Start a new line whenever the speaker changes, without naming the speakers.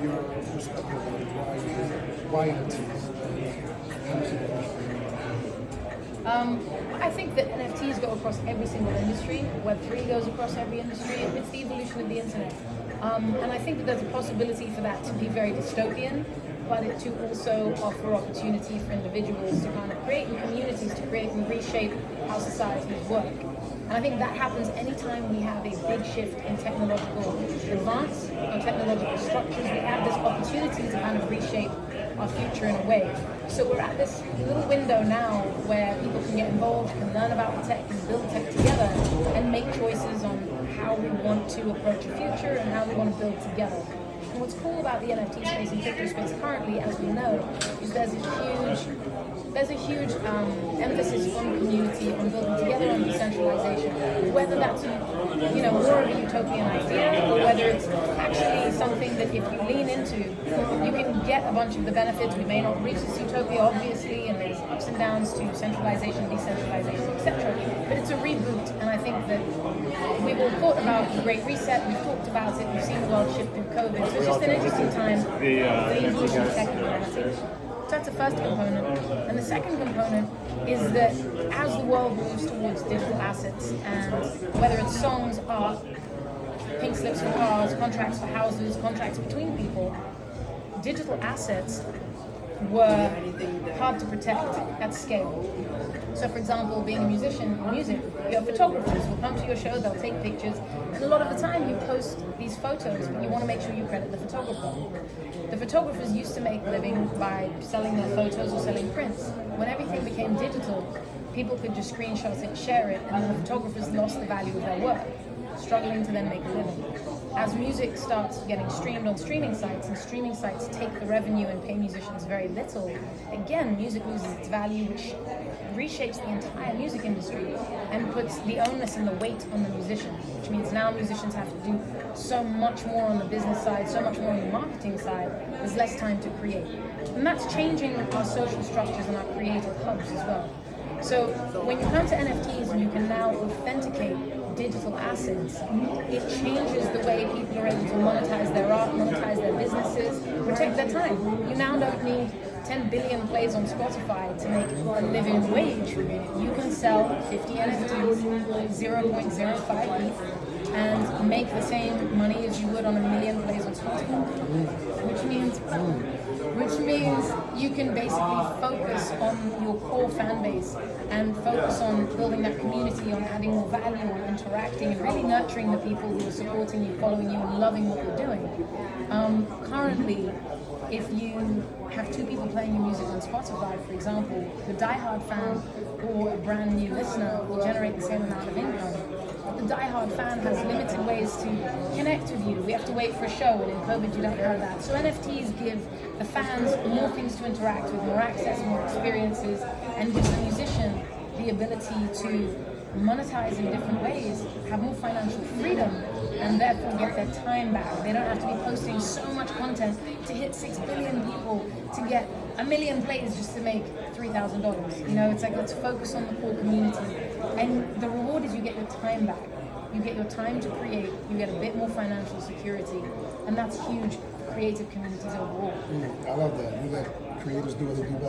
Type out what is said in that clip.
your perspective on why NFTs?
I think that NFTs go across every single industry. Web3 goes across every industry. It's the evolution of the internet. And I think that there's a possibility for that to be very dystopian, but it to also offer opportunity for individuals to kind of create and communities to create and reshape how societies work. And I think that happens anytime we have a big shift in technological advance or technological structures. We have this opportunity to kind of reshape our future in a way. So we're at this little window now where people can get involved, can learn about the tech, can build tech together, and make choices on how we want to approach the future and how we want to build together. And what's cool about the NFT space and crypto space currently, as we know, is there's a huge emphasis on community, on building together, on decentralization. Whether that's more of a utopian idea, or whether it's actually something that if you lean into, you can get a bunch of the benefits. We may not reach this utopia, obviously, and there's ups and downs to centralization, decentralization, etc. But it's a reboot, and I think that we've all thought about the Great Reset. We've talked about it. We've seen the world shift through COVID. So it's just an interesting time for the evolution of tech and humanity. So that's the first component. And the second component is that as the world moves towards digital assets, and whether it's songs, art, pink slips for cars, contracts for houses, contracts between people, digital assets were hard to protect at scale. So for example, being a musician in music, you have photographers who come to your show, they'll take pictures, and a lot of the time you post these photos, but you want to make sure you credit the photographer. The photographers used to make a living by selling their photos or selling prints. When everything became digital, people could just screenshot it, share it, and the photographers lost the value of their work, struggling to then make a living. As music starts getting streamed on streaming sites, and streaming sites take the revenue and pay musicians very little, again, music loses its value, which reshapes the entire music industry and puts the onus and the weight on the musician, which means now musicians have to do so much more on the business side, so much more on the marketing side. There's less time to create. And that's changing our social structures and our creative hubs as well. So when you come to NFTs and you can now authenticate digital assets, it changes the way people are able to monetize their art, monetize their businesses, protect their time. You now don't need 10 billion plays on Spotify to make a living wage. You can sell 50 NFTs, 0.05 ETH, and make the same money as you would on a million plays on Spotify. Which means you can basically focus on your core fan base and focus on building that community, on adding more value, on interacting, and really nurturing the people who are supporting you, following you, and loving what you're doing. Currently, if you have two people playing your music on Spotify, for example, the diehard fan or a brand new listener will generate the same amount of income. But the diehard fan has limited ways to connect with you. We have to wait for a show, and in COVID you don't have that. So NFTs give the fans more things to interact with, more access, more experiences, and gives the musician the ability to monetize in different ways, have more financial freedom, and therefore get their time back. They don't have to be posting so much content to hit 6 billion people to get a million plays just to make $3,000. It's like, let's focus on the core community. And the reward is you get your time back. You get your time to create, you get a bit more financial security, and that's huge for creative communities overall.
I love that. You let creators do what they do best.